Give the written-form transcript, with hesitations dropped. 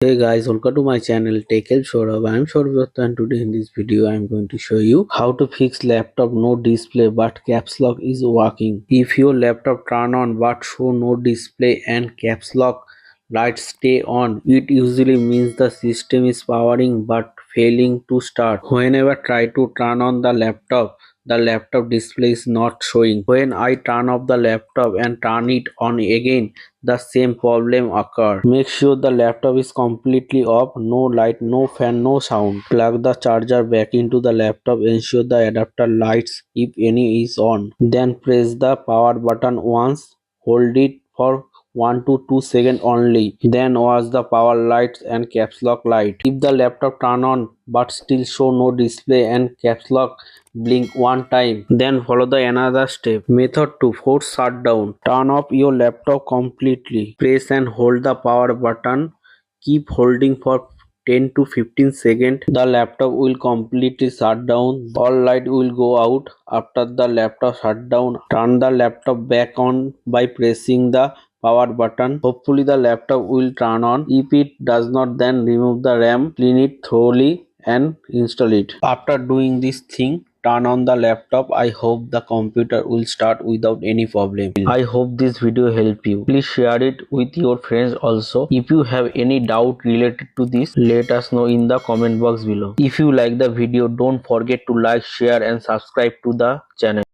Hey guys, welcome to my channel Take Help Sourav. I am Sourav Dutta and today in this video I am going to show you how to fix laptop no display but caps lock is working. If your laptop turn on but show no display and caps lock lights stay on, it usually means the system is powering but failing to start. Whenever try to turn on the laptop display is not showing. When I turn off the laptop and turn it on again, the same problem occur. Make sure the laptop is completely off, no light, no fan, no sound. Plug the charger back into the laptop, ensure the adapter lights if any is on. Then press the power button once, hold it for 1 to 2 seconds only. Then watch the power lights and caps lock light. If the laptop turn on but still show no display and caps lock blink one time, then follow the another step. Method 2. Force shutdown. Turn off your laptop completely. Press and hold the power button. Keep holding for 10 to 15 seconds. The laptop will completely shut down. All light will go out. After the laptop shut down, turn the laptop back on by pressing the power button. Hopefully the laptop will turn on. If it does not, then remove the RAM, clean it thoroughly and install it. After doing this thing, turn on the laptop. I hope the computer will start without any problem. I hope this video help you. Please share it with your friends also. If you have any doubt related to this, let us know in the comment box below. If you like the video, don't forget to like, share and subscribe to the channel.